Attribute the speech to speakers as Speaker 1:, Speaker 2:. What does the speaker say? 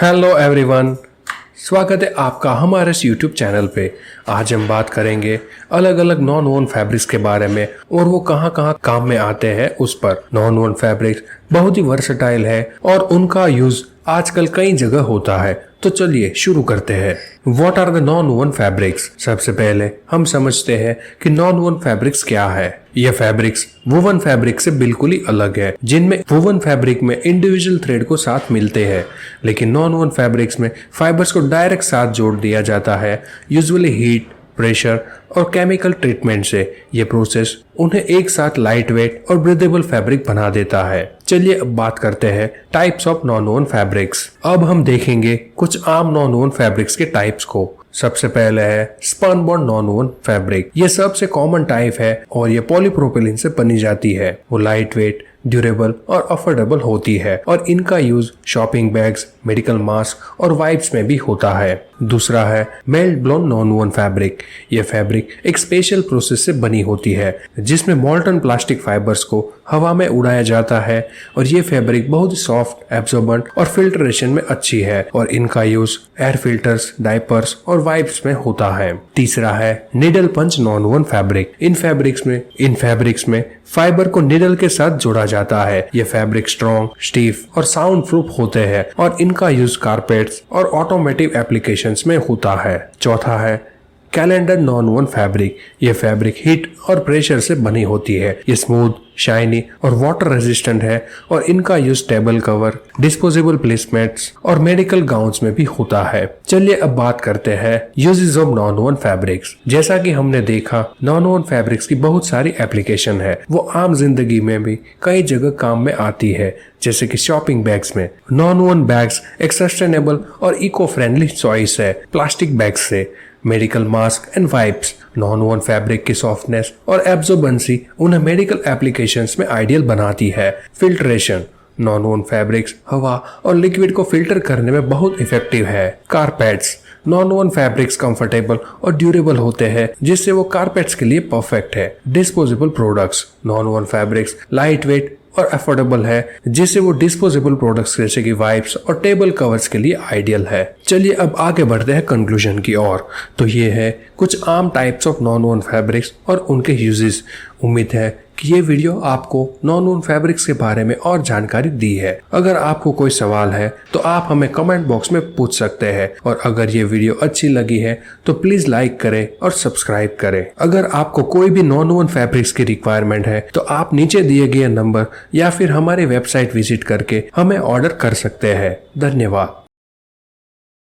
Speaker 1: Hello everyone, स्वागत है आपका हमारे इस यूट्यूब चैनल पे। आज हम बात करेंगे अलग अलग नॉन वोवन फैब्रिक्स के बारे में और वो कहाँ कहाँ काम में आते हैं उस पर। नॉन वोवन फैब्रिक्स बहुत ही वर्सेटाइल है और उनका यूज आजकल कई जगह होता है। तो चलिए शुरू करते हैं। What are the non woven fabrics? सबसे पहले हम समझते हैं कि नॉन वोवन फैब्रिक्स क्या है। यह फैब्रिक्स वोवन फैब्रिक से बिल्कुल ही अलग है, जिनमें वोवन फैब्रिक में इंडिविजुअल थ्रेड को साथ मिलते हैं, लेकिन नॉन वोवन फैब्रिक्स में फाइबर्स को डायरेक्ट साथ जोड़ दिया जाता है, यूजुअली हीट, प्रेशर और केमिकल ट्रीटमेंट से। यह प्रोसेस उन्हें एक साथ लाइट वेट और ब्रीदेबल फैब्रिक बना देता है। चलिए अब बात करते हैं types of non woven fabrics. अब हम देखेंगे कुछ आम नॉन वोवन फैब्रिक्स के टाइप्स को। सबसे पहले है spun bond non woven fabric. ये सबसे कॉमन टाइप है और ये पॉलीप्रोपिलीन से बनी जाती है। वो लाइट वेट, ड्यूरेबल और अफोर्डेबल होती है और इनका use shopping bags, medical mask और वाइप्स में भी होता है। दूसरा है melt blown non woven fabric. यह फैब्रिक एक स्पेशल प्रोसेस से बनी होती है, जिसमें मोल्टन प्लास्टिक फाइबर्स को हवा में उड़ाया जाता है और ये फैब्रिक बहुत सॉफ्ट, एब्जॉर्बेंट और फिल्ट्रेशन में अच्छी है और इनका यूज एयर फिल्टर्स, डायपर्स और वाइप्स में होता है। तीसरा है निडल पंच नॉन वोवन फैब्रिक। इन फैब्रिक्स में फाइबर को निडल के साथ जोड़ा जाता है। ये फैब्रिक स्ट्रॉन्ग, स्टीफ और साउंड प्रूफ होते हैं और इनका यूज कारपेट्स और ऑटोमेटिव एप्लीकेशंस में होता है। चौथा है कैलेंडर नॉन वोवन फैब्रिक। ये फैब्रिक हीट और प्रेशर से बनी होती है। ये स्मूथ, शाइनी और वाटर रेजिस्टेंट है और इनका यूज टेबल कवर, डिस्पोजेबल प्लेसमेट्स और मेडिकल गाउन्स में भी होता है। चलिए अब बात करते हैं uses of non woven fabrics. जैसा कि हमने देखा, नॉन वोवन फैब्रिक्स की बहुत सारी एप्लीकेशन है। वो आम जिंदगी में भी कई जगह काम में आती है, जैसे कि शॉपिंग बैग्स में। नॉन वोवन बैग्स एक सस्टेनेबल और इको फ्रेंडली चॉइस है प्लास्टिक बैग्स से। Medical mask and wipes. Non woven fabric की सॉफ्टनेस और एब्जॉर्बेंसी उन्हें मेडिकल एप्लीकेशंस में आइडियल बनाती है। फिल्ट्रेशन। नॉन वोवन फैब्रिक्स हवा और लिक्विड को फिल्टर करने में बहुत इफेक्टिव है। Carpets. Non woven fabrics comfortable और ड्यूरेबल होते हैं, जिससे वो कारपेट्स के लिए परफेक्ट है। Disposable products. Non woven fabrics light weight और अफोर्डेबल है, जिससे वो डिस्पोजेबल प्रोडक्ट्स जैसे कि वाइप्स और टेबल कवर्स के लिए आइडियल है। चलिए अब आगे बढ़ते हैं कंक्लूजन की ओर। तो ये है कुछ आम types of non woven fabrics और उनके यूजेस। उम्मीद है कि ये वीडियो आपको नॉन वोवन फैब्रिक्स के बारे में और जानकारी दी है। अगर आपको कोई सवाल है तो आप हमें कमेंट बॉक्स में पूछ सकते हैं और अगर ये वीडियो अच्छी लगी है तो प्लीज लाइक करें और सब्सक्राइब करें। अगर आपको कोई भी नॉन वोवन फैब्रिक्स की रिक्वायरमेंट है तो आप नीचे दिए गए नंबर या फिर हमारी वेबसाइट विजिट करके हमें ऑर्डर कर सकते हैं। धन्यवाद।